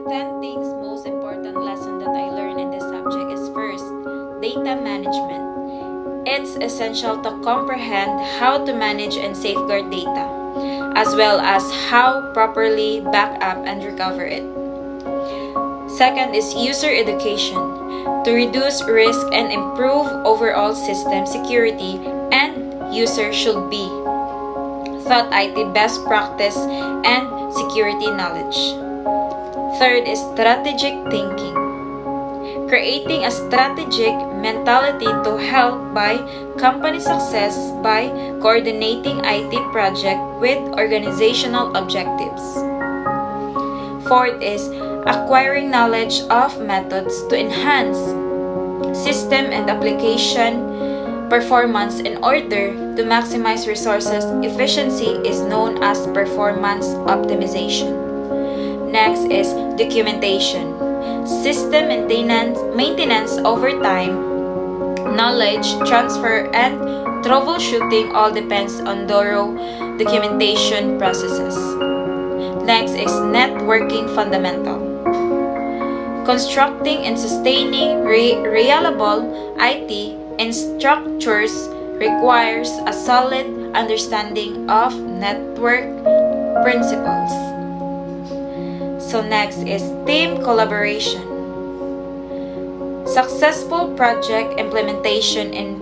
10 things most important lesson that I learned in this subject is first, data management. It's essential to comprehend how to manage and safeguard data, as well as how properly back up and recover it. Second is user education to reduce risk and improve overall system security, and user should be taught IT best practice and security knowledge. Third is strategic thinking, creating a strategic mentality to help by company success by coordinating IT project with organizational objectives. Fourth is acquiring knowledge of methods to enhance system and application performance in order to maximize resources efficiency is known as performance optimization. Next is documentation. System maintenance over time, knowledge transfer, and troubleshooting all depends on thorough documentation processes. Next is networking fundamental. Constructing and sustaining reliable IT infrastructures requires a solid understanding of network principles. So next is team collaboration. Successful project implementation and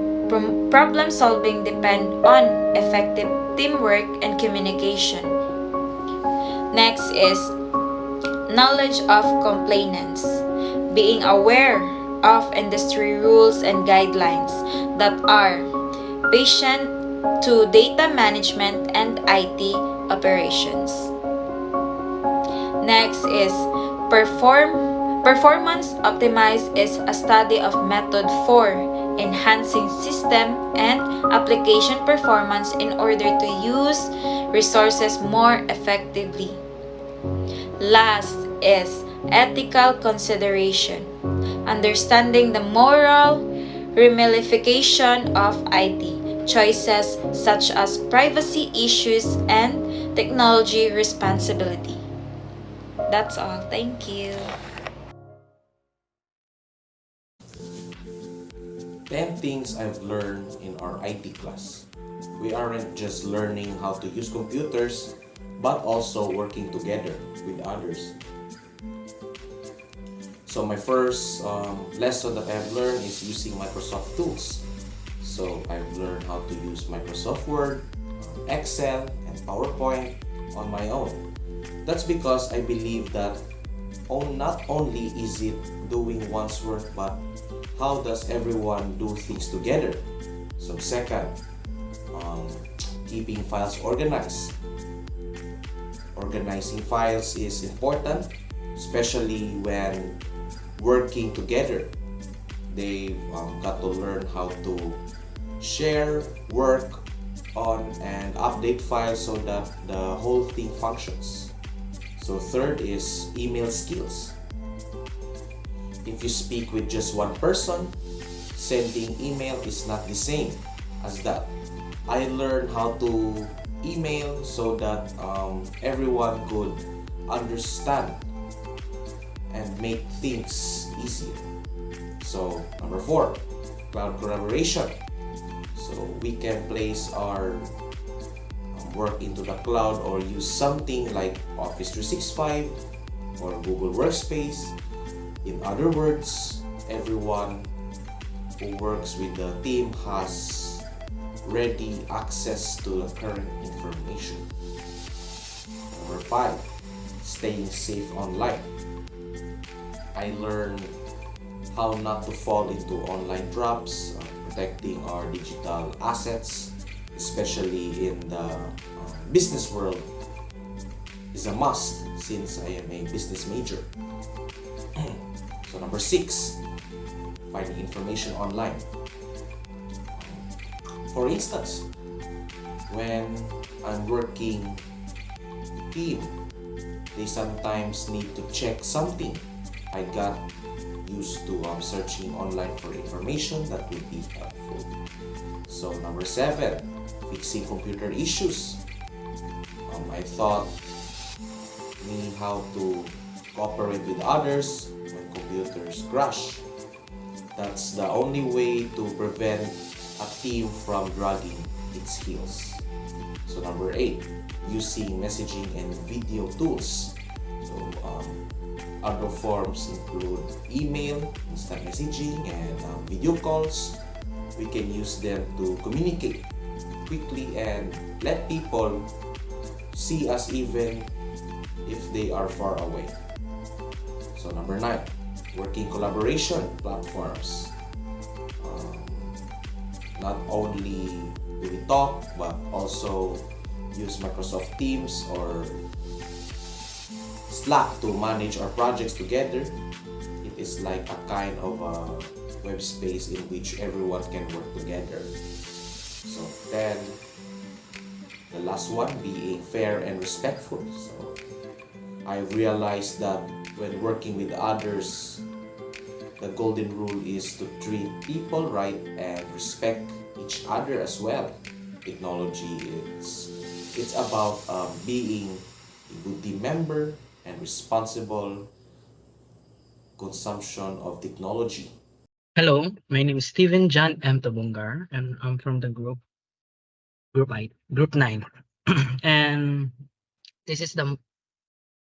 problem solving depend on effective teamwork and communication. Next is knowledge of compliance, being aware of industry rules and guidelines that are patient to data management and IT operations. Next is performance optimized is a study of method for enhancing system and application performance in order to use resources more effectively. Last is ethical consideration, understanding the moral ramification of IT choices such as privacy issues and technology responsibility. That's all. Thank you. 10 things I've learned in our IT class. We aren't just learning how to use computers, but also working together with others. So my first lesson that I've learned is using Microsoft tools. So I've learned how to use Microsoft Word, Excel, and PowerPoint on my own. That's because I believe that not only is it doing one's work, but how does everyone do things together? So second, keeping files organized. Organizing files is important, especially when working together. They've got to learn how to share, work on, and update files so that the whole thing functions. So third is email skills. If you speak with just one person, sending email is not the same as that. I learned how to email so that everyone could understand and make things easier. So number 4, cloud collaboration. So we can place our work into the cloud or use something like Office 365 or Google Workspace. In other words, everyone who works with the team has ready access to the current information. Number 5, staying safe online. I learned how not to fall into online traps, protecting our digital assets, especially in the business world, is a must since I am a business major. So number 6, finding information online. For instance, when I'm working team, they sometimes need to check something. I got used to searching online for information that would be helpful. So number 7, fixing computer issues. I taught me how to cooperate with others when computers crash. That's the only way to prevent a team from dragging its heels. So number 8, using messaging and video tools. So other forms include email, instant messaging, and video calls. We can use them to communicate quickly and let people see us even if they are far away. So number 9, working collaboration platforms. Um, Not only do we talk, but also use Microsoft Teams or Slack to manage our projects together. It is like a kind of a web space in which everyone can work together. So then, the last one, being fair and respectful. So I realized that when working with others, the golden rule is to treat people right and respect each other as well. Technology, it's about being a good team member and responsible consumption of technology. Hello, my name is Steven John M. Tabungar, and I'm from the group 9. And this is the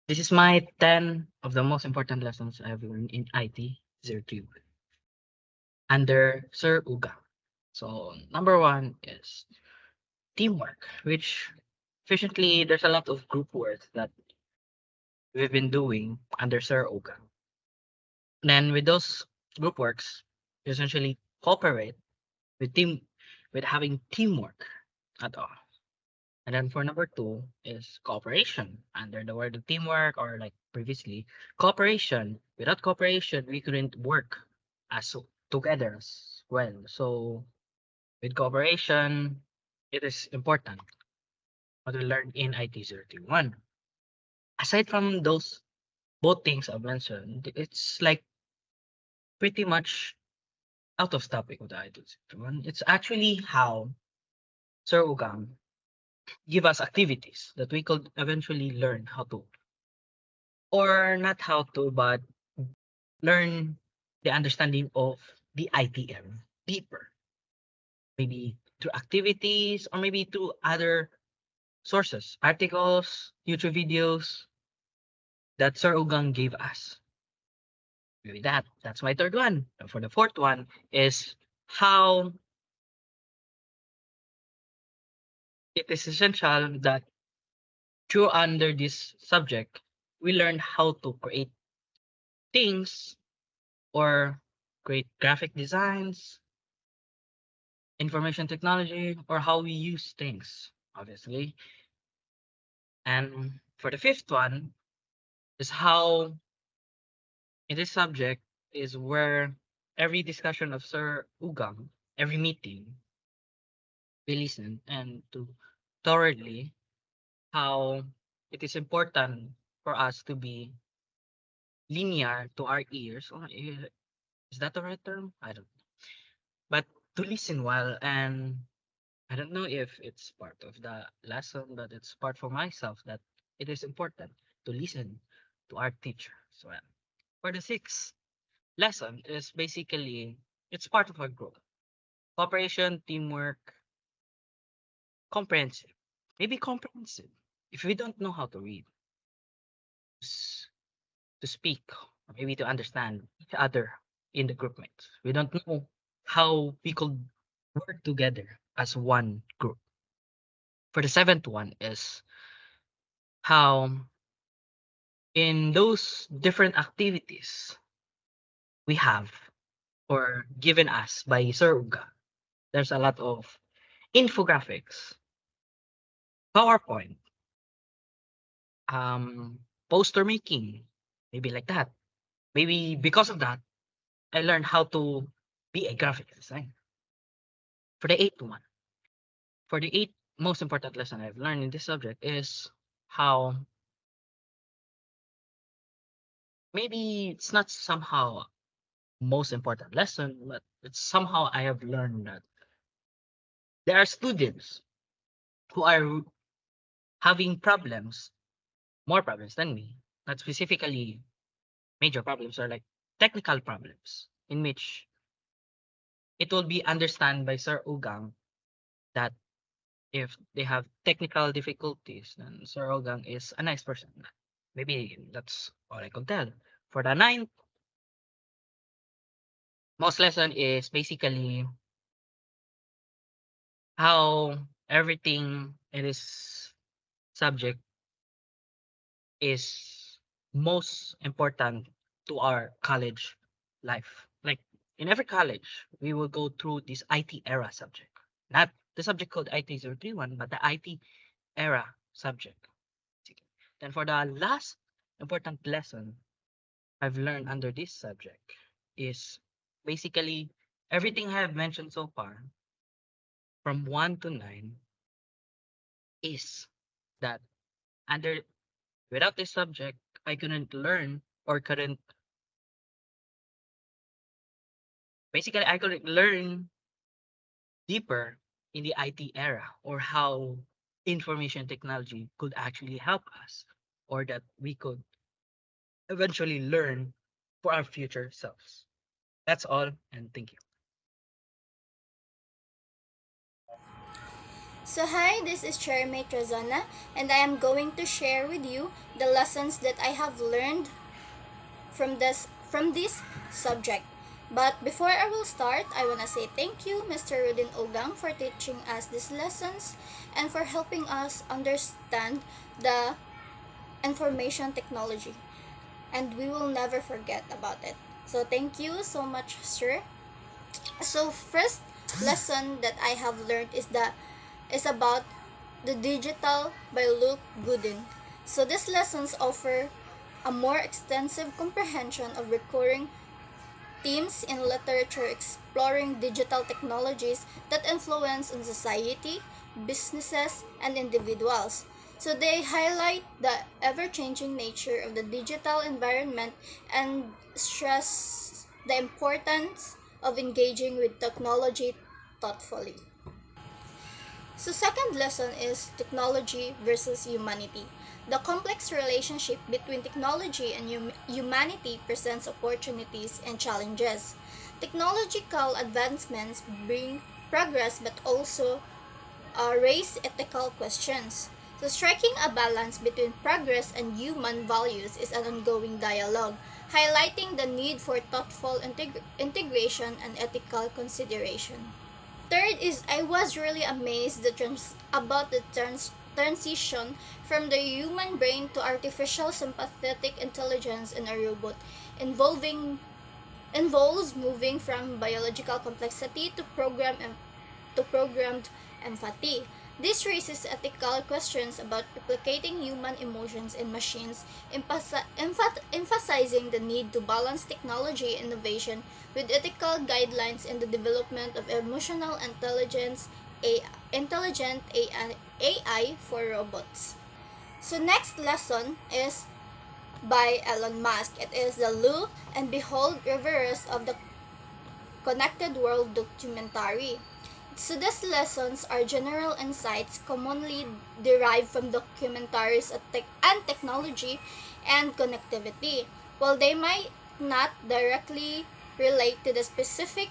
this is my 10 of the most important lessons I've learned in IT 02 under Sir Uga. So number one is teamwork, which efficiently there's a lot of group work that we've been doing under Sir Uga. Then with those group works, you essentially cooperate with team with having teamwork at all. And then for number two is cooperation. Under the word teamwork, or like previously, cooperation. Without cooperation, we couldn't work as together as well. So with cooperation, it is important what we learned in IT 031. Aside from those both things I've mentioned, it's like pretty much out of topic with the IT 031. It's actually how Sir Ugam give us activities that we could eventually learn how to, or not how to, but learn the understanding of the ITM deeper, maybe through activities or maybe through other sources, articles, YouTube videos that Sir Ugang gave us. Maybe that's my third one. And for the fourth one is how it is essential that through under this subject, we learn how to create things or create graphic designs, information technology, or how we use things, obviously. And for the fifth one is how in this subject is where every discussion of Sir Ugam, every meeting, we listen and to thoroughly how it is important for us to be linear to our ears. Or is that the right term? I don't know. But to listen well, and I don't know if it's part of the lesson, but it's part for myself that it is important to listen to our teacher as well. For the sixth lesson is basically it's part of our growth. Cooperation, teamwork, comprehensive. Maybe comprehensive. If we don't know how to read, s- to speak, or maybe to understand each other in the group mates, we don't know how we could work together as one group. For the seventh one is how in those different activities we have or given us by Sir Uga, there's a lot of infographics, PowerPoint, um, poster making, maybe like that. Maybe because of that, I learned how to be a graphic designer. For the eighth one, for the eighth most important lesson I've learned in this subject is how maybe it's not somehow most important lesson, but it's somehow I have learned that there are students who are having problems, more problems than me, not specifically major problems or like technical problems in which it will be understand by Sir Ugang that if they have technical difficulties, then Sir Ugang is a nice person. Maybe that's all I could tell. For the ninth, most lesson is basically how everything in this subject is most important to our college life. Like in every college, we will go through this IT era subject. Not the subject called IT 031, but the IT era subject. Sige. Then for the last important lesson I've learned under this subject is basically everything I have mentioned so far from 1 to 9 is that under without this subject I couldn't learn or couldn't basically I couldn't learn deeper in the IT era or how information technology could actually help us or that we could eventually learn for our future selves. That's all and thank you. So hi, this is Chairmate Razana and I am going to share with you the lessons that I have learned from this subject. But before I will start, I want to say thank you Mr. Rudin Ogang for teaching us these lessons and for helping us understand the information technology. And we will never forget about it. So thank you so much, sir. So first lesson that I have learned is about the digital by Luke Gooding. So these lessons offer a more extensive comprehension of recurring themes in literature exploring digital technologies that influence on society, businesses, and individuals. So they highlight the ever-changing nature of the digital environment and stress the importance of engaging with technology thoughtfully. So second lesson is technology versus humanity. The complex relationship between technology and humanity presents opportunities and challenges. Technological advancements bring progress but also raise ethical questions. So striking a balance between progress and human values is an ongoing dialogue, highlighting the need for thoughtful integration and ethical consideration. Third is I was really amazed about the transition from the human brain to artificial sympathetic intelligence in a robot, involving involves moving from biological complexity to programmed empathy. This raises ethical questions about replicating human emotions in machines, emphasizing the need to balance technology innovation with ethical guidelines in the development of emotional intelligent AI for robots. So next lesson is by Elon Musk. It is the Lo and Behold Reverse of the Connected World documentary. So these lessons are general insights commonly derived from documentaries and technology and connectivity. While they might not directly relate to the specific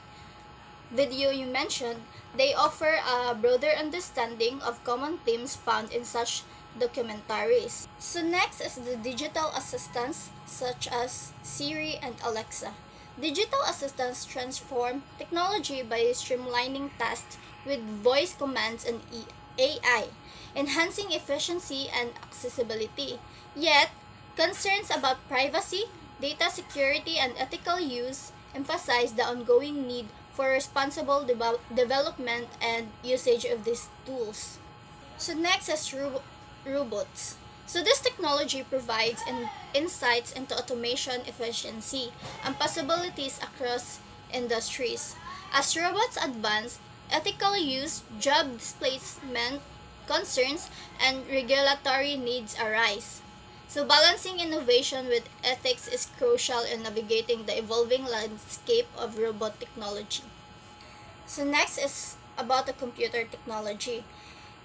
video you mentioned, they offer a broader understanding of common themes found in such documentaries. So next is the digital assistants such as Siri and Alexa. Digital assistants transform technology by streamlining tasks with voice commands and AI, enhancing efficiency and accessibility. Yet, concerns about privacy, data security, and ethical use emphasize the ongoing need for responsible development and usage of these tools. So next is robots. So this technology provides insights into automation efficiency and possibilities across industries. As robots advance, ethical use, job displacement concerns, and regulatory needs arise. So balancing innovation with ethics is crucial in navigating the evolving landscape of robot technology. So next is about the computer technology.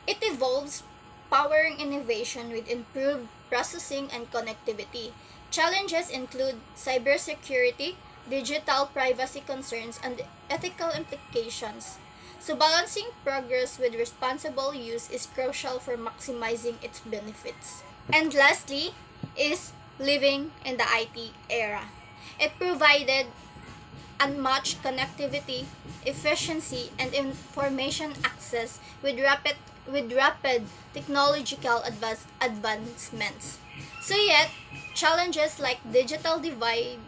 It evolves, powering innovation with improved processing and connectivity, Challenges include cybersecurity, digital privacy concerns, and ethical implications. So, balancing progress with responsible use is crucial for maximizing its benefits. And lastly, is living in the IT era. It provided unmatched connectivity, efficiency, and information access with rapid technological advancements. So yet, challenges like digital divide,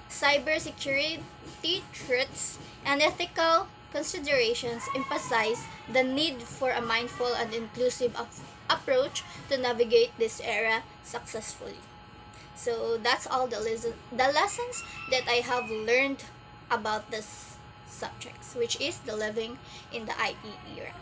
cybersecurity threats, and ethical considerations emphasize the need for a mindful and inclusive approach to navigate this era successfully. So that's all the lessons that I have learned about this subjects, which is the living in the IT era.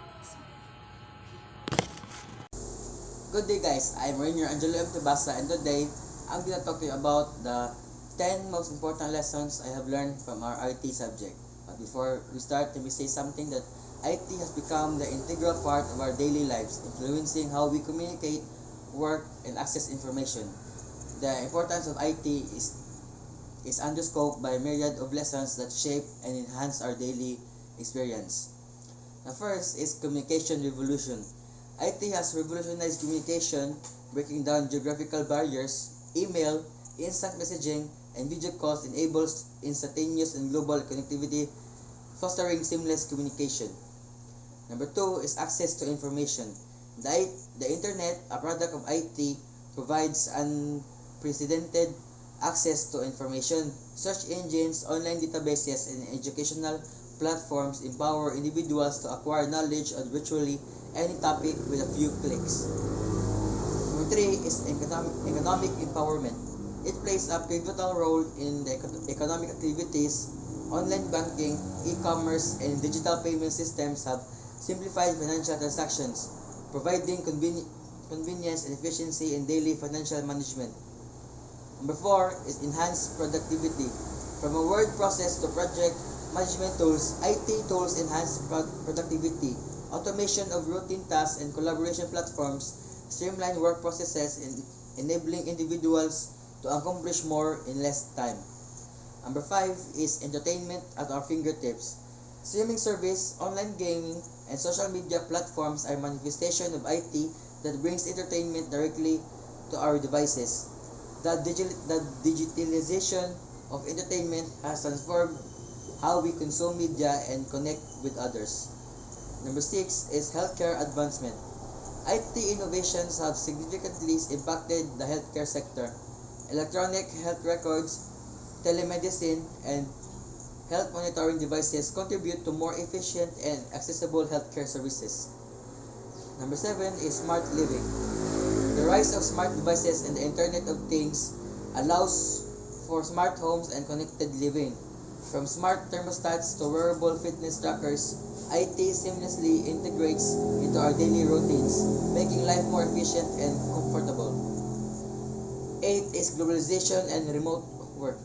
Good day guys, I'm Rainier Angelo M. Tabasa, and today I'm gonna talk to you about the 10 most important lessons I have learned from our IT subject. But before we start, let me say something that IT has become the integral part of our daily lives, influencing how we communicate, work, and access information. The importance of IT is underscored by a myriad of lessons that shape and enhance our daily experience. The first is communication revolution. IT has revolutionized communication, breaking down geographical barriers. Email, instant messaging, and video calls enables instantaneous and global connectivity, fostering seamless communication. Number two is access to information. The Internet, a product of IT, provides unprecedented access to information. Search engines, online databases, and educational platforms empower individuals to acquire knowledge on virtually any topic with a few clicks. Number three is economic empowerment. It plays a pivotal role in the economic activities. Online banking, e-commerce, and digital payment systems have simplified financial transactions, providing convenience and efficiency in daily financial management. Number four is enhanced productivity. From a word process to project management tools, IT tools enhance productivity. Automation of routine tasks and collaboration platforms streamline work processes, enabling individuals to accomplish more in less time. Number five is entertainment at our fingertips. Streaming service, online gaming, and social media platforms are manifestation of IT that brings entertainment directly to our devices. The digitalization of entertainment has transformed how we consume media and connect with others. Number six is healthcare advancement. IT innovations have significantly impacted the healthcare sector. Electronic health records, telemedicine, and health monitoring devices contribute to more efficient and accessible healthcare services. Number seven is smart living. The rise of smart devices and the Internet of Things allows for smart homes and connected living. From smart thermostats to wearable fitness trackers, IT seamlessly integrates into our daily routines, making life more efficient and comfortable. 8 is globalization and remote work.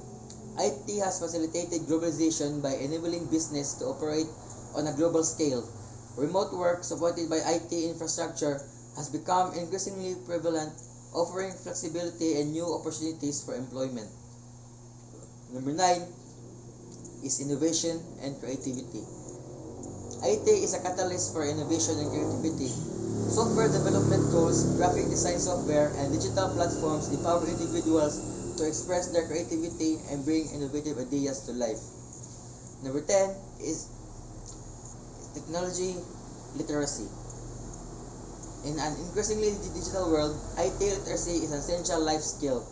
IT has facilitated globalization by enabling business to operate on a global scale. Remote work, supported by IT infrastructure, has become increasingly prevalent, offering flexibility and new opportunities for employment. Number 9 is innovation and creativity. IT is a catalyst for innovation and creativity. Software development tools, graphic design software, and digital platforms empower individuals to express their creativity and bring innovative ideas to life. Number 10 is technology literacy. In an increasingly digital world, IT literacy is an essential life skill.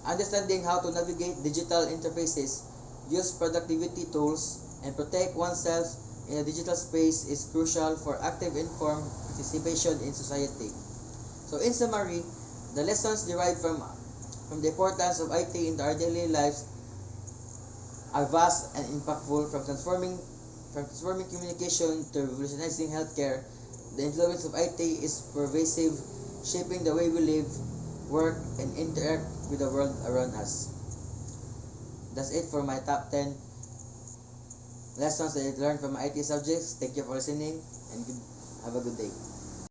Understanding how to navigate digital interfaces, use productivity tools, and protect oneself in a digital space is crucial for active informed participation in society. So in summary, the lessons derived from the importance of IT in our daily lives are vast and impactful, from transforming communication to revolutionizing healthcare. The influence of IT is pervasive, shaping the way we live, work, and interact with the world around us. That's it for my top 10 lessons that I learned from IT subjects. Thank you for listening, and have a good day.